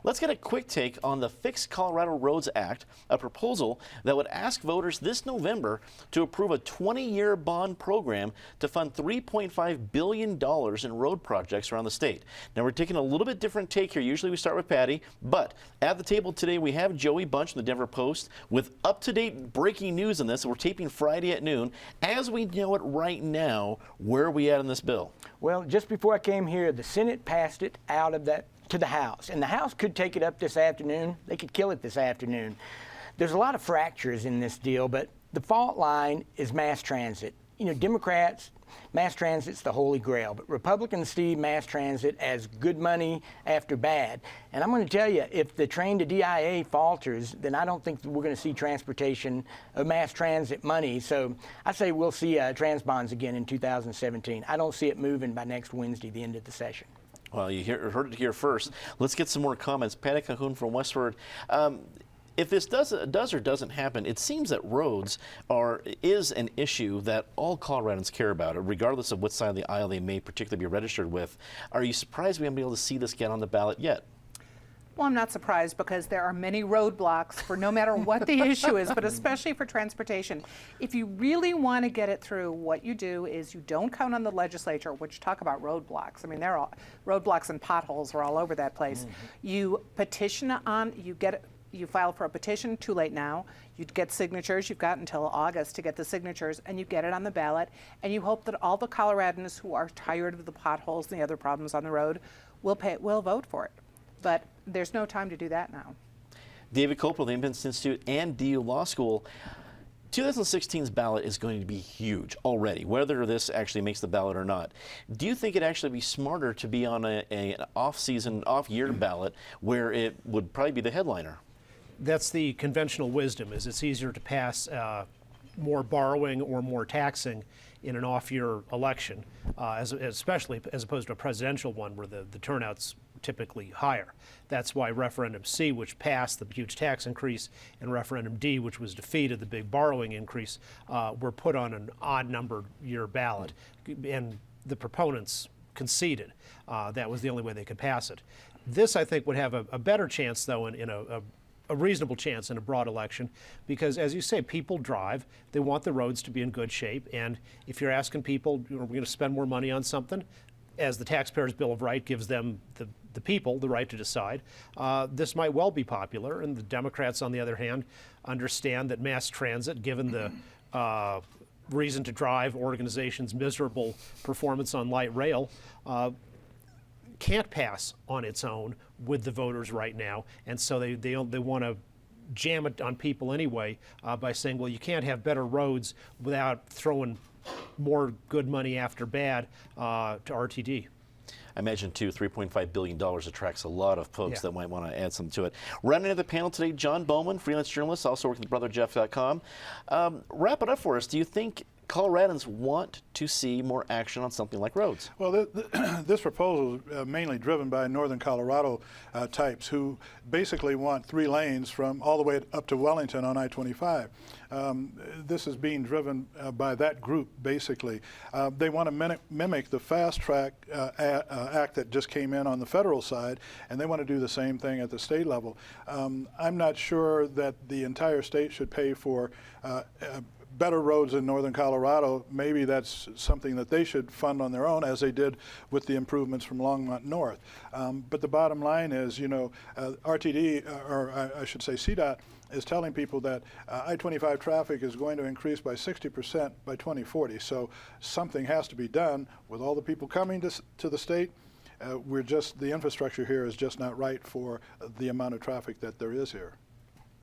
Let's get a quick take on the Fix Colorado Roads Act, a proposal that would ask voters this November to approve a 20-year bond program to fund $3.5 billion in road projects around the state. Now, we're taking a little bit different take here. Usually we start with Patty, but at the table today we have Joey Bunch from the Denver Post with up-to-date breaking news on this. We're taping Friday at noon. As we know it right now, where are we at in this bill? Well, just before I came here, the Senate passed it out of that to the House, and the House could take it up this afternoon. They could kill it this afternoon. There's a lot of fractures in this deal, but the fault line is mass transit. You know, Democrats, mass transit's the holy grail, but Republicans see mass transit as good money after bad. And I'm going to tell you, if the train to DIA falters, then I don't think we're going to see transportation, mass transit money. So I say we'll see trans bonds again in 2017. I don't see it moving by next Wednesday, the end of the session. Well, you heard it here first. Let's get some more comments. Patty Cahoon from Westward. If this does or doesn't happen, it seems that roads is an issue that all Coloradans care about, regardless of what side of the aisle they may particularly be registered with. Are you surprised we haven't been able to see this get on the ballot yet? Well, I'm not surprised because there are many roadblocks for no matter what the issue is, but especially for transportation. If you really want to get it through, what you do is you don't count on the legislature, which talk about roadblocks. I mean, they're all roadblocks and potholes are all over that place. Mm-hmm. You petition on, you file for a petition, too late now. You get signatures, you've got until August to get the signatures, and you get it on the ballot, and you hope that all the Coloradans who are tired of the potholes and the other problems on the road will vote for it. But there's no time to do that now. David Copeland, the Independence Institute and DU Law School. 2016's ballot is going to be huge already, whether this actually makes the ballot or not. Do you think it'd actually be smarter to be on an off-season, off-year ballot where it would probably be the headliner? That's the conventional wisdom, is it's easier to pass more borrowing or more taxing in an off-year election, especially as opposed to a presidential one where the turnout's typically higher. That's why Referendum C, which passed the huge tax increase, and Referendum D, which was defeated, the big borrowing increase, were put on an odd-numbered year ballot. And the proponents conceded. That was the only way they could pass it. This, I think, would have a better chance, though, in a reasonable chance in a broad election, because, as you say, people drive. They want the roads to be in good shape, and if you're asking people, we're going to spend more money on something, as the Taxpayers' Bill of Rights gives them, the people, the right to decide, this might well be popular. And the Democrats, on the other hand, understand that mass transit, given the reason to drive organizations' miserable performance on light rail, can't pass on its own with the voters right now, and so they want to jam it on people anyway by saying, well, you can't have better roads without throwing more good money after bad to RTD. I imagine, too, $3.5 billion attracts a lot of folks that might want to add something to it. Running into the panel today, John Bowman, freelance journalist, also working at brotherjeff.com. Wrap it up for us. Do you think Coloradans want to see more action on something like roads? Well, this proposal is mainly driven by Northern Colorado types who basically want 3 lanes from all the way up to Wellington on I-25. This is being driven by that group, basically. They want to mimic the Fast Track Act that just came in on the federal side, and they want to do the same thing at the state level. I'm not sure that the entire state should pay for better roads in Northern Colorado. Maybe that's something that they should fund on their own, as they did with the improvements from Longmont North. But the bottom line is, you know, RTD, or I should say CDOT, is telling people that I-25 traffic is going to increase by 60% by 2040. So something has to be done with all the people coming to the state. The infrastructure here is just not right for the amount of traffic that there is here.